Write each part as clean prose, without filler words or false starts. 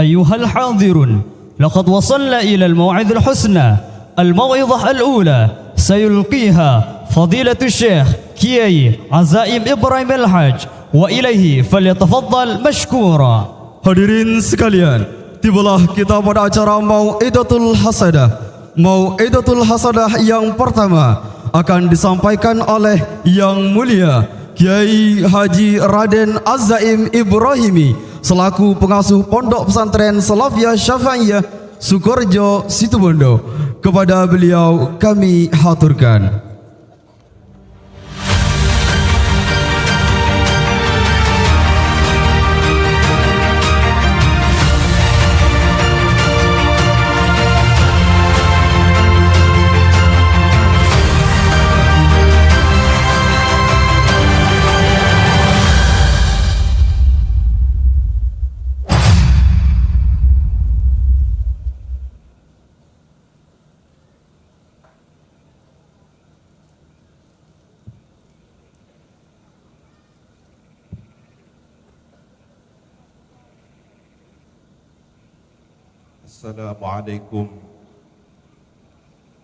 أيها الحاضرون، لقد وصلنا إلى الموعد الحسنى. الموعظة الأولى سيلقيها فضيلة الشيخ كياي عزائم إبراهيم الحاج، وإليه فليتفضل مشكورا. Hadirin sekalian, tibalah kita pada acara Mau'idatul Hasadah. Mau'idatul Hasadah yang pertama akan disampaikan oleh Yang Mulia Kiai Haji Raden Azaim Ibrahimi selaku pengasuh Pondok Pesantren Salafiyah Syafi'iyah Sukorejo Situbondo. Kepada beliau kami haturkan. Assalamualaikum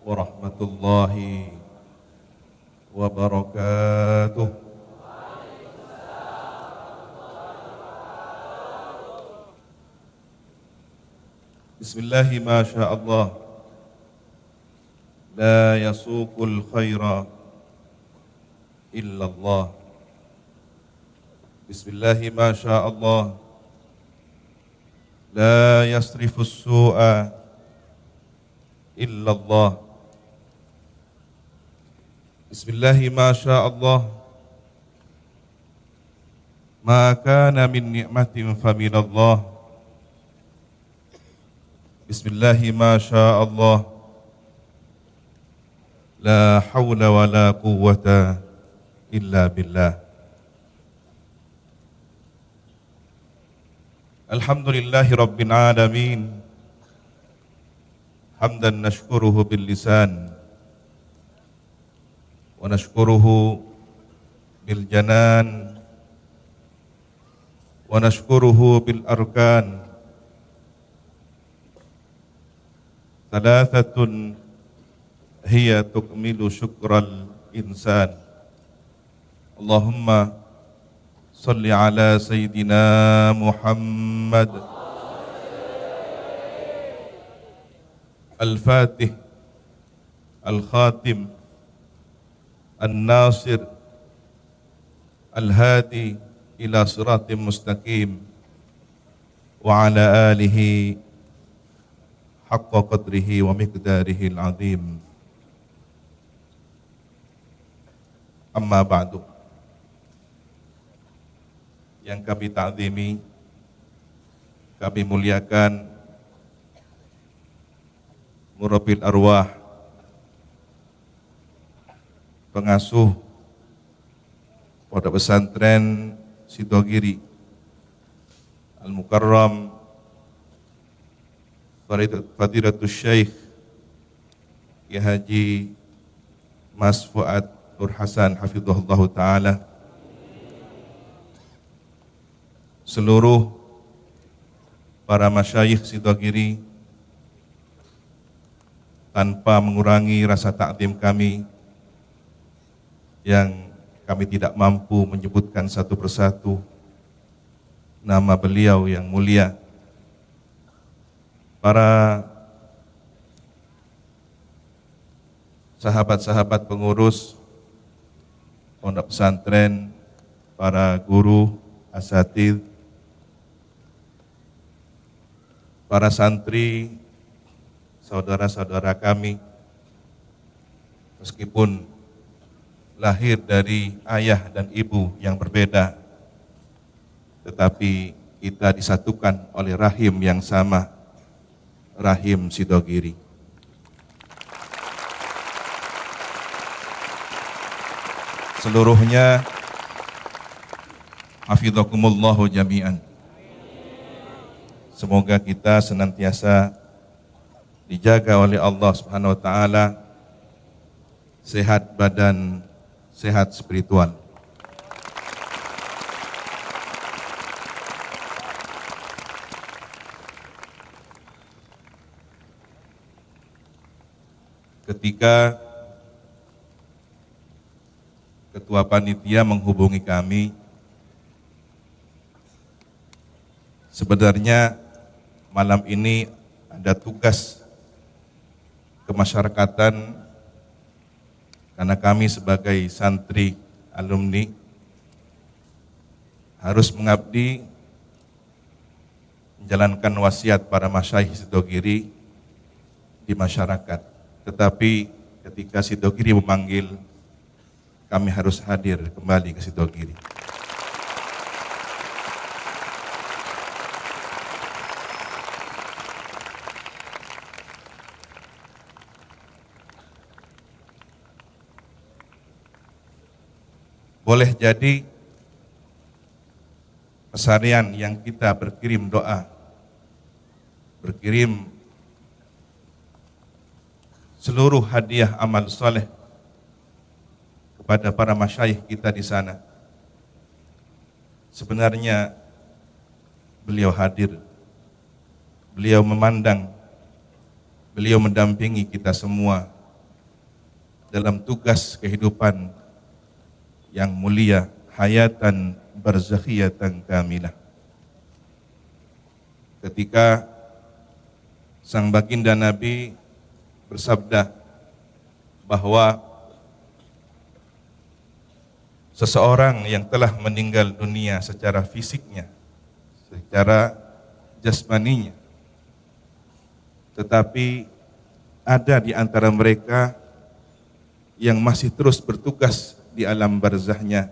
warahmatullahi wabarakatuh. Bismillahi ma sya Allah, la yasuqul khaira illallah. Bismillahi ma sya Allah, la yasrifus su'a illallah. Bismillahi ma sya Allah, ma kana min ni'matin faminallah. Bismillahi ma sya Allah, la hawla wa la quwwata illa billah. Alhamdulillahi Rabbil Alamin, hamdan nashkuruhu bil lisan wa nashkuruhu bil janan wa nashkuruhu bil arkan. Thalathatun hiya tukmilu syukral insan. Allahumma salli ala Sayyidina Muhammad Al-Fatih Al-Khatim Al-Nasir Al-Hadi ila siratim mustaqim wa ala alihi haqqa qadrihi wa miqdarihi al-azim. Amma ba'du. Yang kami ta'zimi, kami muliakan Murabbil Arwah, pengasuh Pondok Pesantren Sidogiri Al-Mukarram Fadilatul Syekh Kiai Haji Mas Fuad Nur Hasan hafizahullah ta'ala, seluruh para masyayikh Sidogiri, tanpa mengurangi rasa takdim kami yang kami tidak mampu menyebutkan satu persatu nama beliau yang mulia, para sahabat-sahabat pengurus pondok pesantren, para guru, asatidz, para santri, saudara-saudara kami, meskipun lahir dari ayah dan ibu yang berbeda, tetapi kita disatukan oleh rahim yang sama, rahim Sidogiri. Seluruhnya hafizakumullahu jami'an. Semoga kita senantiasa dijaga oleh Allah Subhanahu wa taala, sehat badan, sehat spiritual. ketika ketua panitia menghubungi kami, sebenarnya malam ini ada tugas kemasyarakatan karena kami sebagai santri alumni harus mengabdi menjalankan wasiat para masyayikh Sidogiri di masyarakat. Tetapi ketika Sidogiri memanggil, kami harus hadir kembali ke Sidogiri. Boleh jadi pesarian yang kita berkirim doa, berkirim seluruh hadiah amal soleh kepada para masyayikh kita di sana. Sebenarnya beliau hadir, beliau memandang, beliau mendampingi kita semua dalam tugas kehidupan yang mulia, hayatan barzakhiyatan kamilah. Ketika sang baginda Nabi bersabda bahwa seseorang yang telah meninggal dunia secara fisiknya, secara jasmaninya, tetapi ada di antara mereka yang masih terus bertugas di alam barzahnya,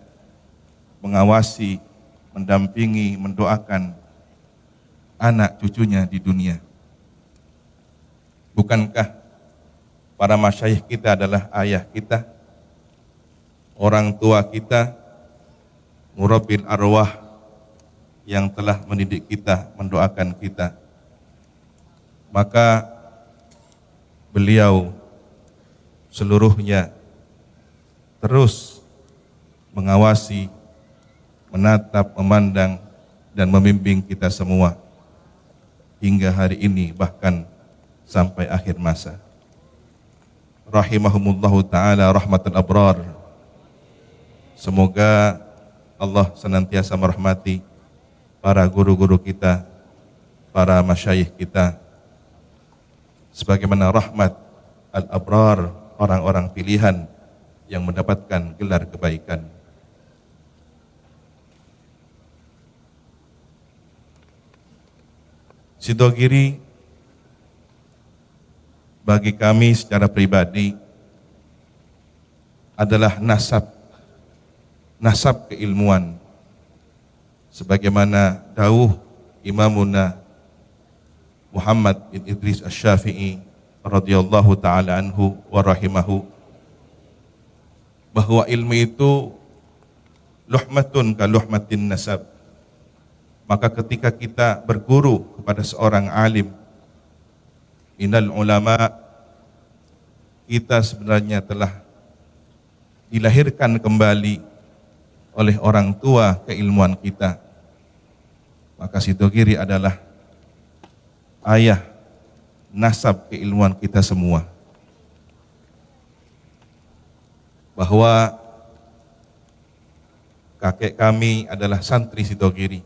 mengawasi, mendampingi, mendoakan anak cucunya di dunia. Bukankah para masyayikh kita adalah ayah kita, orang tua kita, murabbil arwah yang telah mendidik kita, mendoakan kita? Maka beliau seluruhnya terus mengawasi, menatap, memandang, dan membimbing kita semua hingga hari ini, bahkan sampai akhir masa. Rahimahumullahu ta'ala rahmatul abrar. Semoga Allah senantiasa merahmati para guru-guru kita, para masyayikh kita, sebagaimana rahmat al-abrar, orang-orang pilihan yang mendapatkan gelar kebaikan. Sidogiri bagi kami secara pribadi adalah nasab keilmuan, sebagaimana dawuh Imamuna Muhammad bin Idris Asy-Syafi'i radhiyallahu taala anhu wa rahimahu, bahwa ilmu itu luhmatun ka luhmatin nasab. Maka ketika kita berguru kepada seorang alim, innal ulama, kita sebenarnya telah dilahirkan kembali oleh orang tua keilmuan kita. Maka Sidogiri adalah ayah nasab keilmuan kita semua. Bahwa kakek kami adalah santri Sidogiri,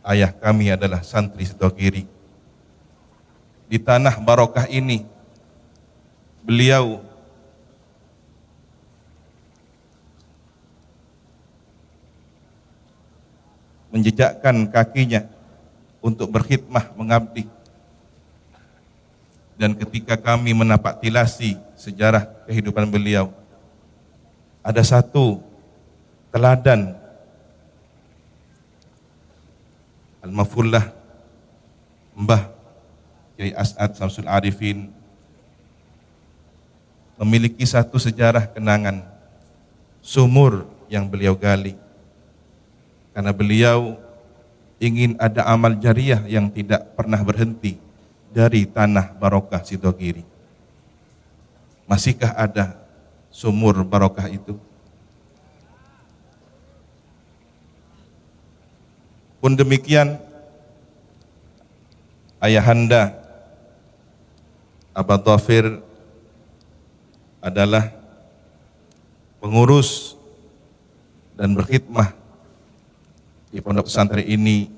ayah kami adalah santri Sidogiri. Di tanah barokah ini beliau menjejakkan kakinya untuk berkhidmah, mengabdi. Dan ketika kami menapak tilasi sejarah kehidupan beliau, ada satu teladan Al-Mafullah Mbah Kiai As'ad Samsul Arifin memiliki satu sejarah kenangan sumur yang beliau gali, karena beliau ingin ada amal jariah yang tidak pernah berhenti dari tanah barokah Sidogiri. Masihkah ada sumur barokah itu? Pun demikian, ayahanda Aba Dhafir adalah pengurus dan berkhidmah di pondok pesantren ini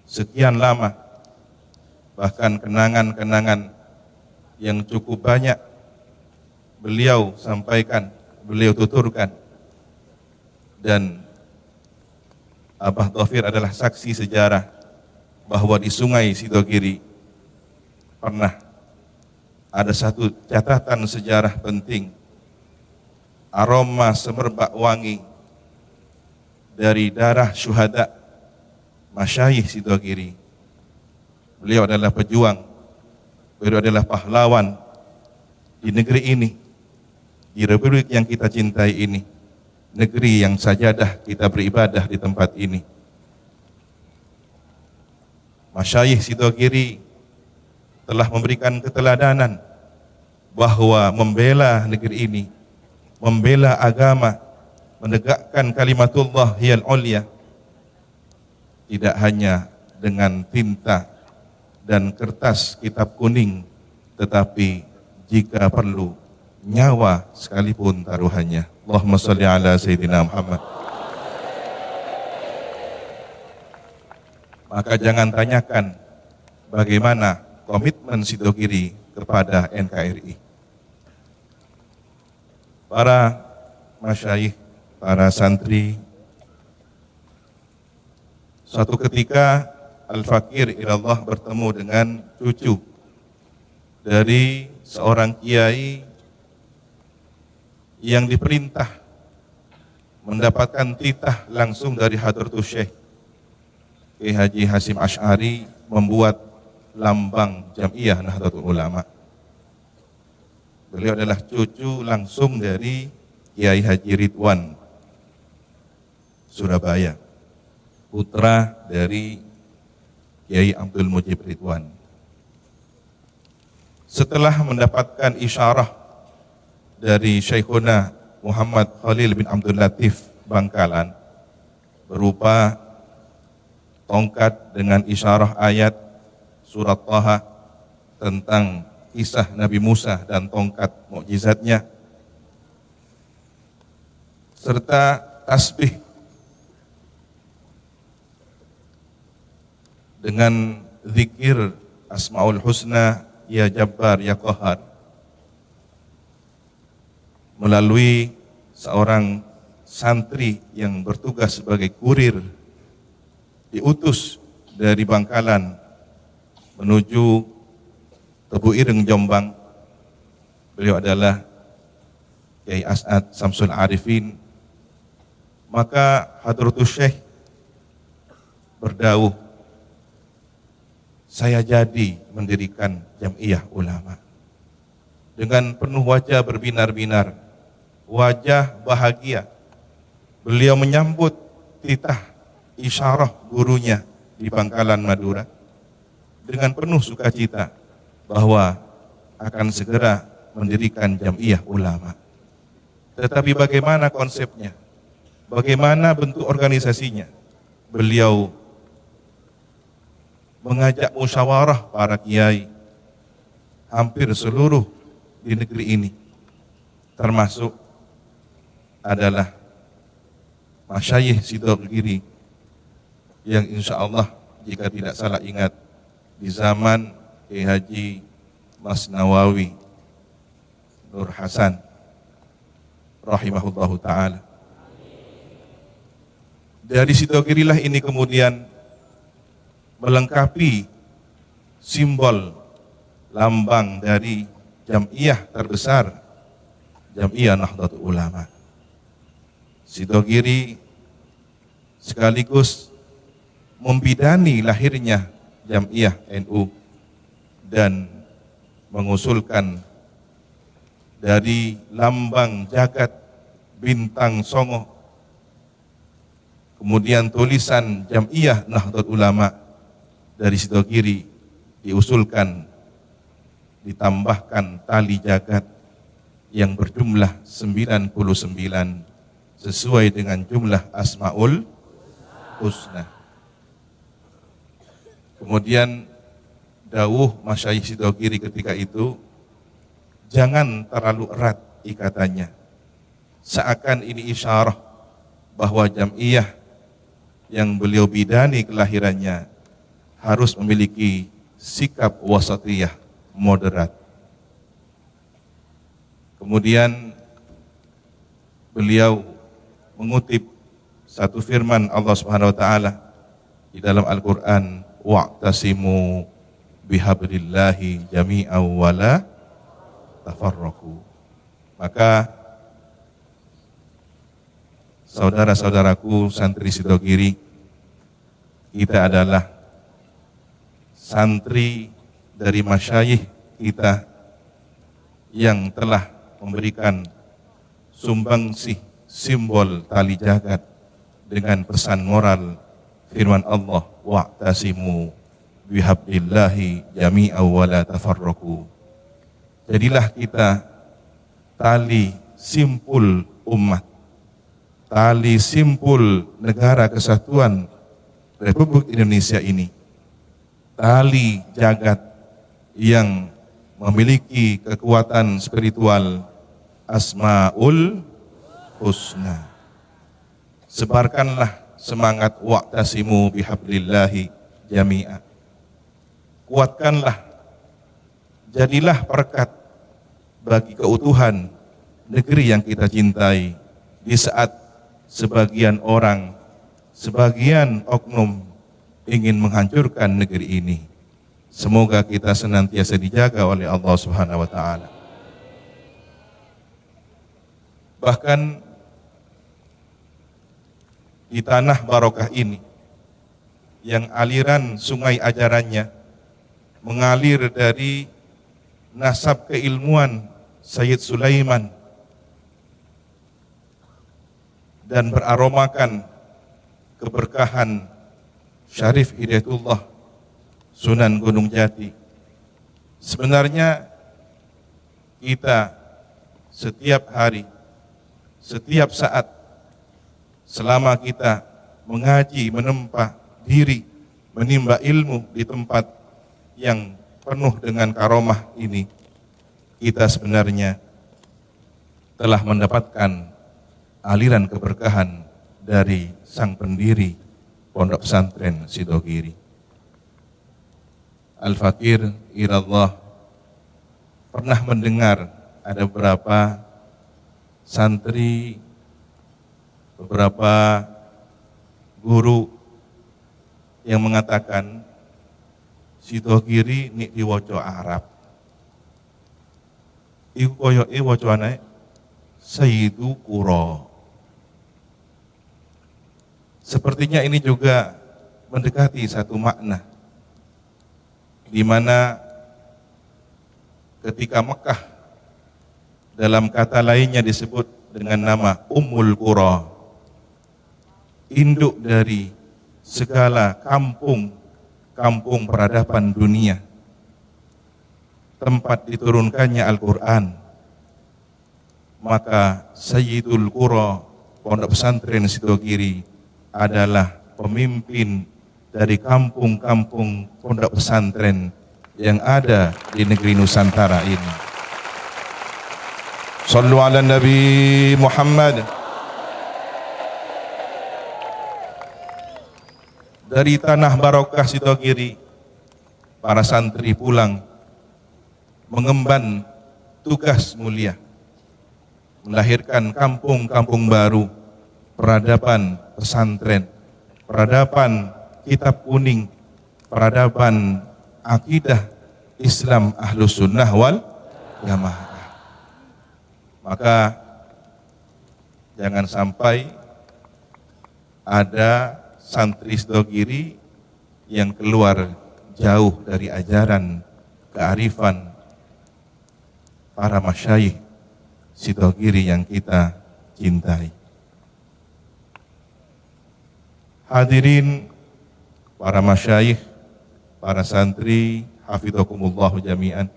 sekian lama, bahkan kenangan-kenangan yang cukup banyak beliau sampaikan, beliau tuturkan, dan Abah Taufir adalah saksi sejarah bahwa di Sungai Sidogiri pernah ada satu catatan sejarah penting, aroma semerbak wangi dari darah syuhada Masyayikh Sidogiri. Beliau adalah pejuang, beliau adalah pahlawan di negeri ini, di republik yang kita cintai ini, negeri yang sajadah kita beribadah di tempat ini. Masyayikh Sidogiri telah memberikan keteladanan bahwa membela negeri ini, membela agama, menegakkan kalimatullah hiyal ulya, tidak hanya dengan tinta dan kertas kitab kuning, tetapi jika perlu nyawa sekalipun taruhannya. Allahumma sholli ala Sayyidina Muhammad. Maka jangan tanyakan bagaimana komitmen Sidogiri kepada NKRI. Para masyayikh, para santri, suatu ketika Al-Fakir ilallah bertemu dengan cucu dari seorang kiai yang diperintah mendapatkan titah langsung dari Hadratus Syekh Kiai Haji Hasyim Asy'ari membuat lambang Jam'iyah Nahdlatul Ulama. Beliau adalah cucu langsung dari Kiai Haji Ridwan Surabaya, putra dari Kiai Abdul Mujib Ridwan. Setelah mendapatkan isyarah dari Syekhuna Muhammad Khalil bin Abdul Latif Bangkalan berupa tongkat dengan isyarah ayat surat Thaha tentang kisah Nabi Musa dan tongkat mukjizatnya, serta tasbih dengan zikir Asmaul Husna, Ya Jabbar, Ya Qahar, melalui seorang santri yang bertugas sebagai kurir, diutus dari Bangkalan menuju Tebu Ireng, Jombang. Beliau adalah Kiai As'ad Samsul Arifin. Maka Hadratus Syekh berdauh, saya jadi mendirikan Jam'iyah Ulama. Dengan penuh wajah berbinar-binar, wajah bahagia, beliau menyambut titah isyarah gurunya di Bangkalan, Madura, dengan penuh sukacita bahwa akan segera mendirikan Jam'iyah Ulama. Tetapi bagaimana konsepnya? Bagaimana bentuk organisasinya? Beliau mengajak musyawarah para kiai hampir seluruh di negeri ini, termasuk adalah Masyayikh Sidogiri yang insya Allah jika tidak salah ingat di zaman Kiai Haji Mas Nawawi Nur Hasan rahimahullahu ta'ala. Dari Sidogirilah ini kemudian melengkapi simbol lambang dari Jam'iyah terbesar, Jam'iyah Nahdlatul Ulama. Sidogiri sekaligus membidani lahirnya Jam'iyah NU dan mengusulkan dari lambang jagat bintang songo, kemudian tulisan Jam'iyah Nahdlatul Ulama dari Sidogiri diusulkan ditambahkan tali jagat yang berjumlah 99 sesuai dengan jumlah Asmaul Husna. Kemudian dawuh Masyayikh Sidogiri ketika itu, jangan terlalu erat ikatannya. Seakan ini isyarah bahwa jam'iyah yang beliau bidani kelahirannya harus memiliki sikap wasatiyah, moderat. Kemudian beliau mengutip satu firman Allah Subhanahu wa taala di dalam Al-Qur'an, wa'tasimu bihablillahi jami'an wa la tafarraqu. Maka saudara-saudaraku santri Sidogiri, kita adalah santri dari masyayikh kita yang telah memberikan sumbangsih simbol tali jagat dengan pesan moral firman Allah, wa'tasimu bihablillahi jami'an wa la tafarraqu. Jadilah kita tali simpul umat, tali simpul negara kesatuan Republik Indonesia ini, tali jagat yang memiliki kekuatan spiritual Asmaul Husna. Sebarkanlah semangat wa'tasimu bihablillahi jami'a. Kuatkanlah, jadilah perekat bagi keutuhan negeri yang kita cintai di saat sebagian orang, sebagian oknum ingin menghancurkan negeri ini. Semoga kita senantiasa dijaga oleh Allah Subhanahu wa taala. Bahkan di tanah barokah ini yang aliran sungai ajarannya mengalir dari nasab keilmuan Sayyid Sulaiman dan beraromakan keberkahan Syarif Hidayatullah Sunan Gunung Jati. Sebenarnya kita setiap hari, setiap saat, selama kita mengaji, menempa diri, menimba ilmu di tempat yang penuh dengan karomah ini, kita sebenarnya telah mendapatkan aliran keberkahan dari sang pendiri Pondok Pesantren Sidogiri. Al-Fakir ilallah pernah mendengar ada beberapa santri, beberapa guru yang mengatakan Sidogiri nik diwaca Arab. Iku koyo wacane Sayyidu Qura. Sepertinya ini juga mendekati satu makna, di mana ketika Mekah dalam kata lainnya disebut dengan nama Ummul Qura, induk dari segala kampung peradaban dunia, tempat diturunkannya Al-Quran. Maka Sayyidul Qura Pondok Pesantren Sidogiri adalah pemimpin dari kampung-kampung pondok pesantren yang ada di negeri Nusantara ini. Sallu ala Nabi Muhammad. Dari tanah barokah Sidogiri, para santri pulang mengemban tugas mulia, melahirkan kampung-kampung baru, peradaban pesantren, peradaban kitab kuning, peradaban akidah Islam Ahlus Sunnah wal Jamaah. Maka jangan sampai ada santri Sidogiri yang keluar jauh dari ajaran kearifan para masyayikh Sidogiri yang kita cintai. Hadirin para masyayikh, para santri, hafidhakumullah jami'an.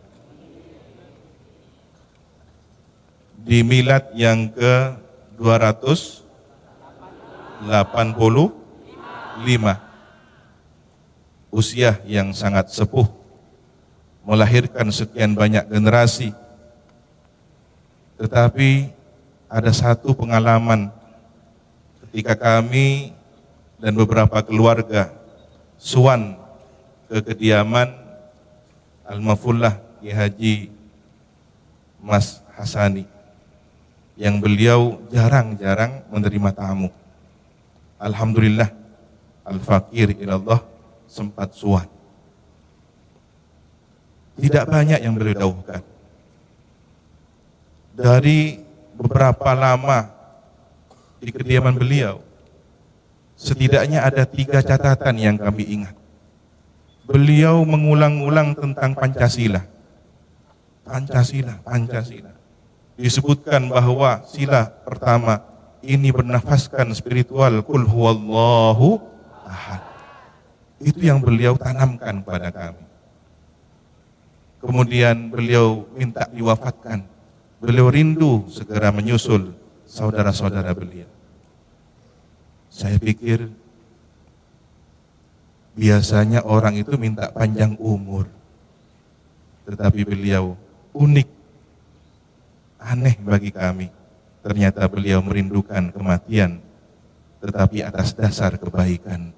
Di milad yang ke-285, usia yang sangat sepuh, melahirkan sekian banyak generasi Tetapi ada satu pengalaman ketika kami dan beberapa keluarga suan ke kediaman Al-Mafullah Kiai Haji Mas Hasani, yang beliau jarang-jarang menerima tamu. Alhamdulillah, al-fakir ilallah sempat suan. Tidak banyak yang beliau dauhkan. Dari beberapa lama di kediaman beliau, setidaknya ada 3 catatan yang kami ingat. Beliau mengulang-ulang tentang Pancasila. Pancasila, Pancasila. Disebutkan bahwa sila pertama ini bernafaskan spiritual kul huwallahu ahad. Itu yang beliau tanamkan pada kami. Kemudian beliau minta diwafatkan. Beliau rindu segera menyusul saudara-saudara beliau. Saya pikir biasanya orang itu minta panjang umur, tetapi beliau unik, aneh bagi kami. Ternyata beliau merindukan kematian, tetapi atas dasar kebaikan.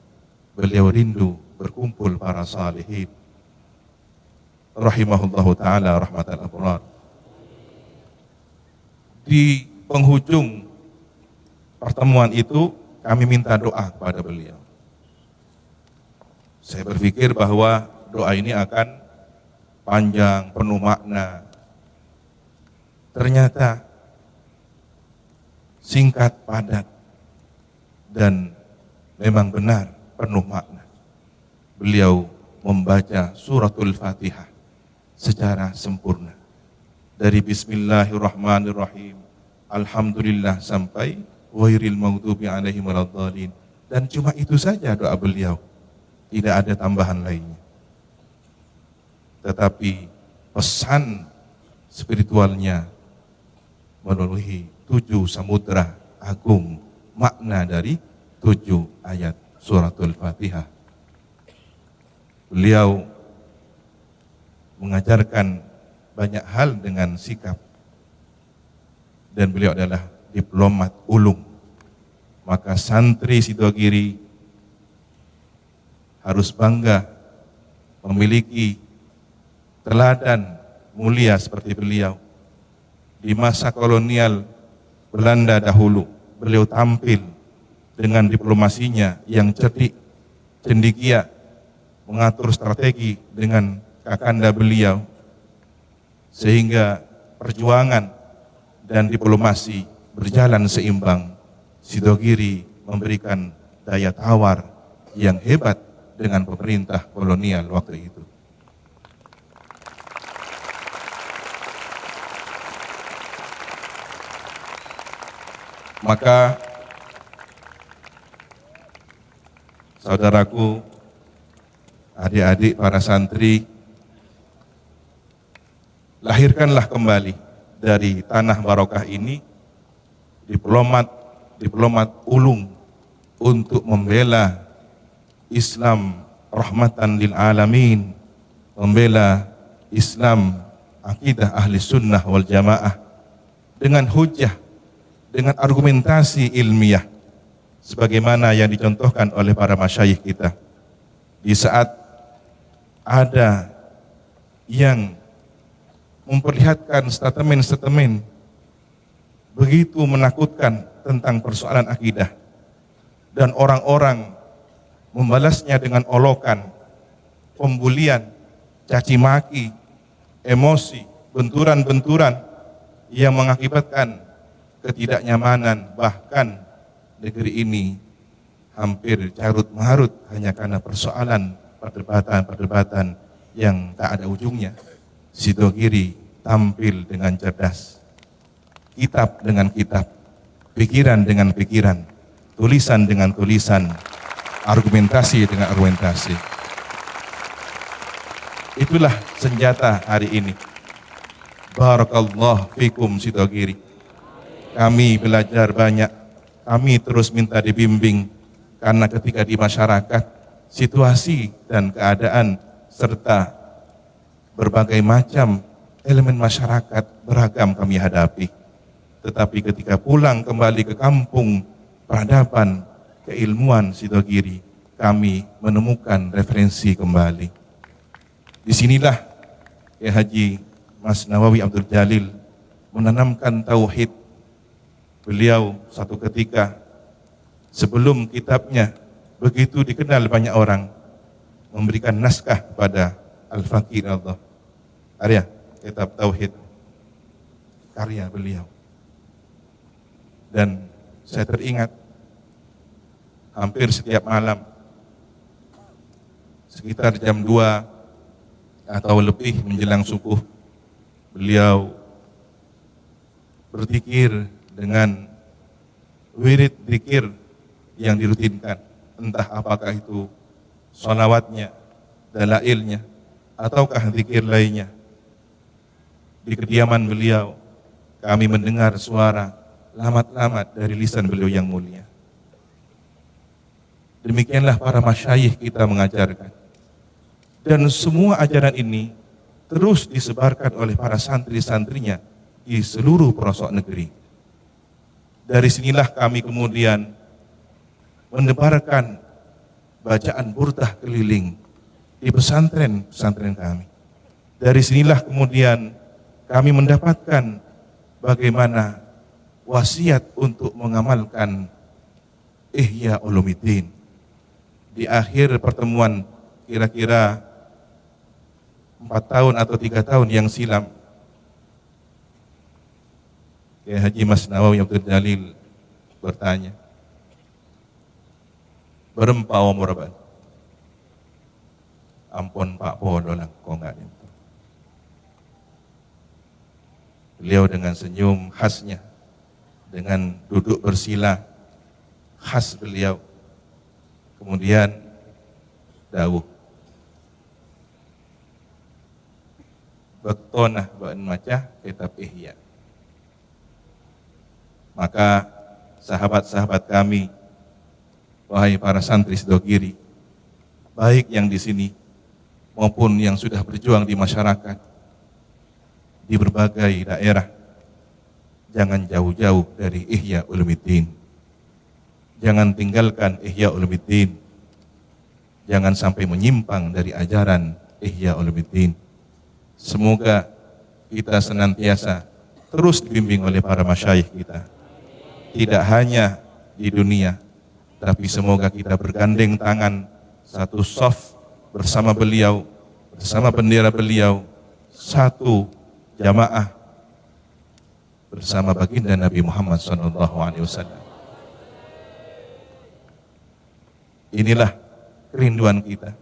Beliau rindu berkumpul para salihin. Rahimahullahu ta'ala rahmatan abrar. Di penghujung pertemuan itu kami minta doa kepada beliau. Saya berpikir bahwa doa ini akan panjang, penuh makna. Ternyata singkat, padat, dan memang benar penuh makna. Beliau membaca suratul Fatihah secara sempurna. Dari Bismillahirrahmanirrahim, Alhamdulillah sampai Ghairil maghdubi alaihim waladdallin. Dan cuma itu saja doa beliau, tidak ada tambahan lainnya. Tetapi pesan spiritualnya memenuhi 7 samudra agung, makna dari 7 ayat suratul Fatihah. Beliau mengajarkan banyak hal dengan sikap, dan beliau adalah diplomat ulung. Maka santri Sidogiri harus bangga memiliki teladan mulia seperti beliau. Di masa kolonial Belanda dahulu, beliau tampil dengan diplomasinya yang cerdik, cendekia, mengatur strategi dengan kakanda beliau, sehingga perjuangan dan diplomasi berjalan seimbang. Sidogiri memberikan daya tawar yang hebat dengan pemerintah kolonial waktu itu. Maka saudaraku, adik-adik para santri, lahirkanlah kembali dari tanah barokah ini diplomat ulung untuk membela Islam rahmatan lil alamin, membela Islam akidah ahli sunnah wal jamaah dengan hujjah, dengan argumentasi ilmiah, sebagaimana yang dicontohkan oleh para masyayikh kita. Di saat ada yang memperlihatkan statement-statement begitu menakutkan tentang persoalan akidah, dan orang-orang membalasnya dengan olokan, pembulian, caci maki, emosi, benturan-benturan yang mengakibatkan ketidaknyamanan, bahkan negeri ini hampir carut marut hanya karena persoalan perdebatan-perdebatan yang tak ada ujungnya. Sidogiri tampil dengan cerdas, kitab dengan kitab, pikiran dengan pikiran, tulisan dengan tulisan, argumentasi dengan argumentasi. Itulah senjata hari ini. Barakallahu fikum Sidogiri. Kami belajar banyak, kami terus minta dibimbing, karena ketika di masyarakat, situasi dan keadaan serta berbagai macam elemen masyarakat beragam kami hadapi. Tetapi ketika pulang kembali ke kampung peradaban keilmuan Sidogiri, kami menemukan referensi kembali. Disinilah Kiai Haji Mas Nawawi Abdul Jalil menanamkan tauhid. Beliau satu ketika sebelum kitabnya begitu dikenal banyak orang, memberikan naskah kepada Al-Faqih Allah. Karya kitab tauhid karya beliau. Dan saya teringat hampir setiap malam sekitar jam 2 atau lebih menjelang subuh, beliau berzikir dengan wirid zikir yang dirutinkan, entah apakah itu sholawatnya, dalailnya, ataukah zikir lainnya. Di kediaman beliau kami mendengar suara lamat-lamat dari lisan beliau yang mulia. Demikianlah para masyayikh kita mengajarkan. Dan semua ajaran ini terus disebarkan oleh para santri-santrinya di seluruh pelosok negeri. Dari sinilah kami kemudian menebarkan bacaan burdah keliling di pesantren-pesantren kami. Dari sinilah kemudian kami mendapatkan bagaimana wasiat untuk mengamalkan Ihya Ulumuddin. Di akhir pertemuan kira-kira 4 tahun atau 3 tahun yang silam, Kiai Haji Mas Nawawi Abdul Jalil bertanya, berempau muraban, ampun Pak Podolang, kok enggak itu. Beliau dengan senyum khasnya, dengan duduk bersila khas beliau, kemudian dawuh, bektonah ba'an macah kitab Ihya. Maka sahabat-sahabat kami, wahai para santri Sidogiri, baik yang di sini maupun yang sudah berjuang di masyarakat, di berbagai daerah, jangan jauh-jauh dari Ihya Ulumuddin. Jangan tinggalkan Ihya Ulumuddin. Jangan sampai menyimpang dari ajaran Ihya Ulumuddin. Semoga kita senantiasa terus dibimbing oleh para masyayikh kita. Tidak hanya di dunia, tapi semoga kita bergandeng tangan satu soft bersama beliau, bersama bendera beliau, satu jamaah bersama baginda Nabi Muhammad SAW. Inilah kerinduan kita.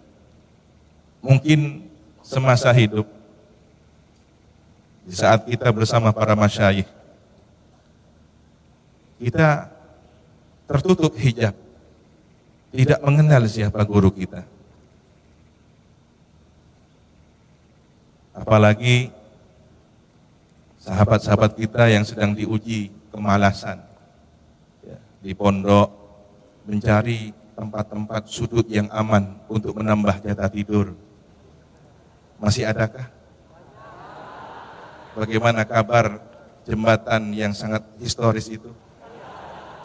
Mungkin semasa hidup, di saat kita bersama para masyayikh, kita tertutup hijab, tidak mengenal siapa guru kita. Apalagi sahabat-sahabat kita yang sedang diuji kemalasan ya, di pondok, mencari tempat-tempat sudut yang aman untuk menambah jatah tidur. Masih adakah? Bagaimana kabar jembatan yang sangat historis itu?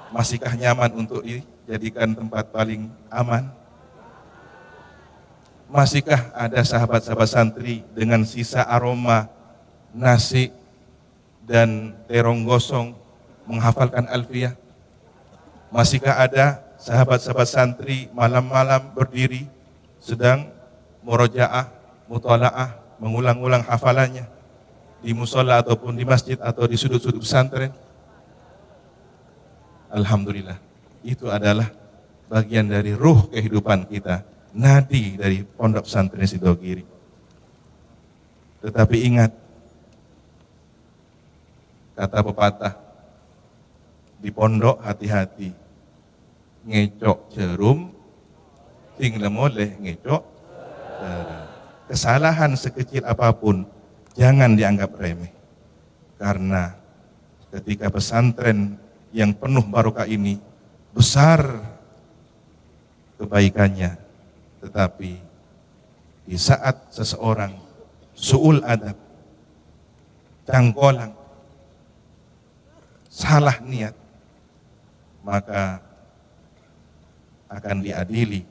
Masihkah nyaman untuk dijadikan tempat paling aman? Masihkah ada sahabat-sahabat santri dengan sisa aroma nasi dan terong gosong menghafalkan alfiyah? Masihkah ada sahabat-sahabat santri malam-malam berdiri sedang murojaah, mutalaah, mengulang-ulang hafalannya di musola ataupun di masjid atau di sudut-sudut pesantren? Alhamdulillah, itu adalah bagian dari ruh kehidupan kita, nadi dari pondok pesantren Sidogiri. Tetapi ingat, kata pepatah, di pondok hati-hati, ngecok jerum, ting lemoleh ngecok jerum. Kesalahan sekecil apapun jangan dianggap remeh, karena ketika pesantren yang penuh barokah ini besar kebaikannya, tetapi di saat seseorang su'ul adab, cangkolang, salah niat, maka akan diadili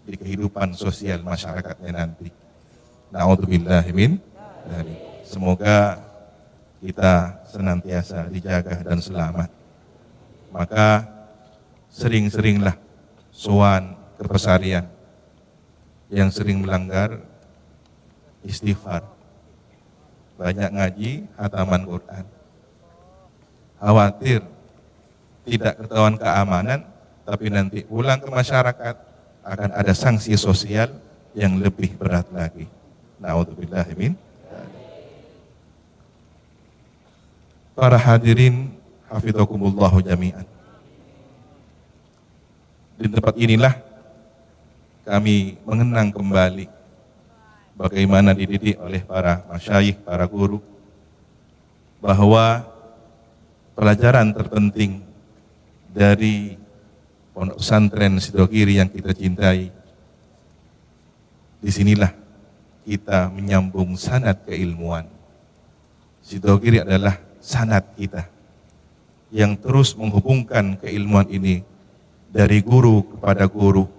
di kehidupan sosial masyarakatnya nanti. Na'udzubillahi min dzalik. Semoga kita senantiasa dijaga dan selamat. Maka sering-seringlah sowan ke pesarian, yang sering melanggar istighfar, banyak ngaji, hataman Quran. Khawatir tidak ketahuan keamanan, tapi nanti pulang ke masyarakat akan ada sanksi sosial yang lebih berat lagi. Na'udzubillahi min dzalik. Para hadirin hafidhakumullahu jami'an. Di tempat inilah kami mengenang kembali bagaimana dididik oleh para masyayikh, para guru, bahwa pelajaran terpenting dari pondok pesantren Sidogiri yang kita cintai, disinilah kita menyambung sanad keilmuan. Sidogiri adalah sanad kita yang terus menghubungkan keilmuan ini dari guru kepada guru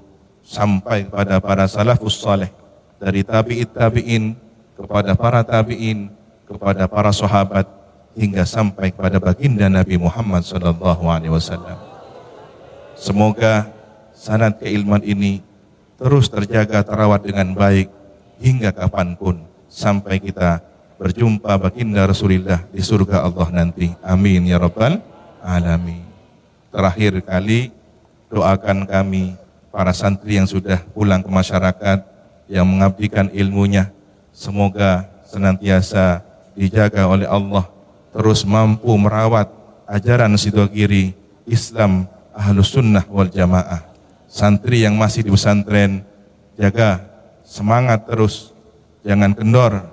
sampai kepada para salafus saleh, dari tabi'in kepada para tabi'in, kepada para sahabat, hingga sampai kepada baginda Nabi Muhammad SAW. Semoga sanad keilmuan ini terus terjaga, terawat dengan baik hingga kapanpun, sampai kita berjumpa baginda Rasulullah di surga Allah nanti. Amin ya rabbal alamin. Terakhir kali, doakan kami para santri yang sudah pulang ke masyarakat, yang mengabdikan ilmunya, semoga senantiasa dijaga oleh Allah, terus mampu merawat ajaran Sidogiri Islam Ahlus Sunnah wal Jamaah. Santri yang masih di pesantren, jaga semangat terus, jangan kendor,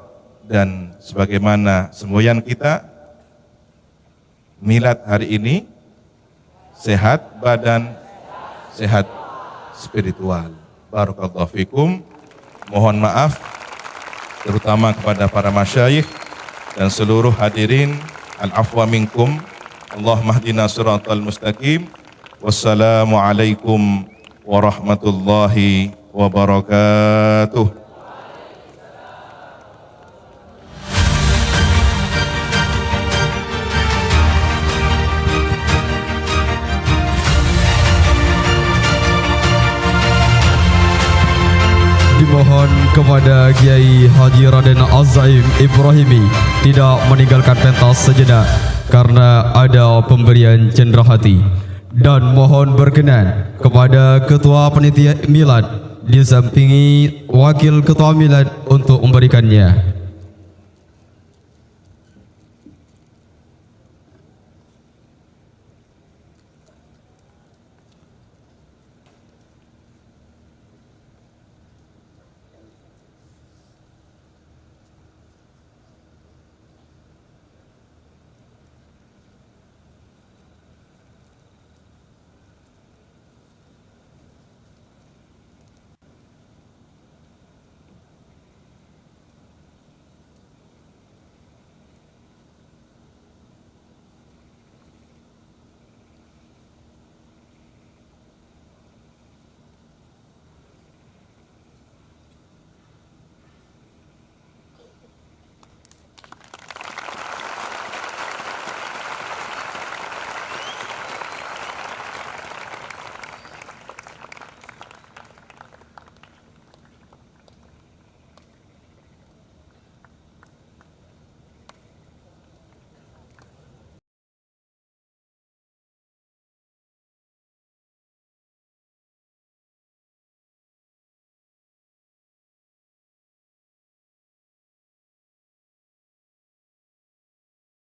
dan sebagaimana semboyan kita milad hari ini, sehat badan, sehat spiritual. Barakallahu fikum. Mohon maaf terutama kepada para masyayikh dan seluruh hadirin. Al-afwa minkum. Allahumma hdina siratal mustaqim. Wassalamualaikum warahmatullahi wabarakatuh. Dimohon kepada Kiai Haji Raden Az-Zaim Ibrahimi tidak meninggalkan pentas sejenak karena ada pemberian cenderawati, dan mohon berkenan kepada Ketua Panitia Milad disampingi Wakil Ketua Milad untuk memberikannya.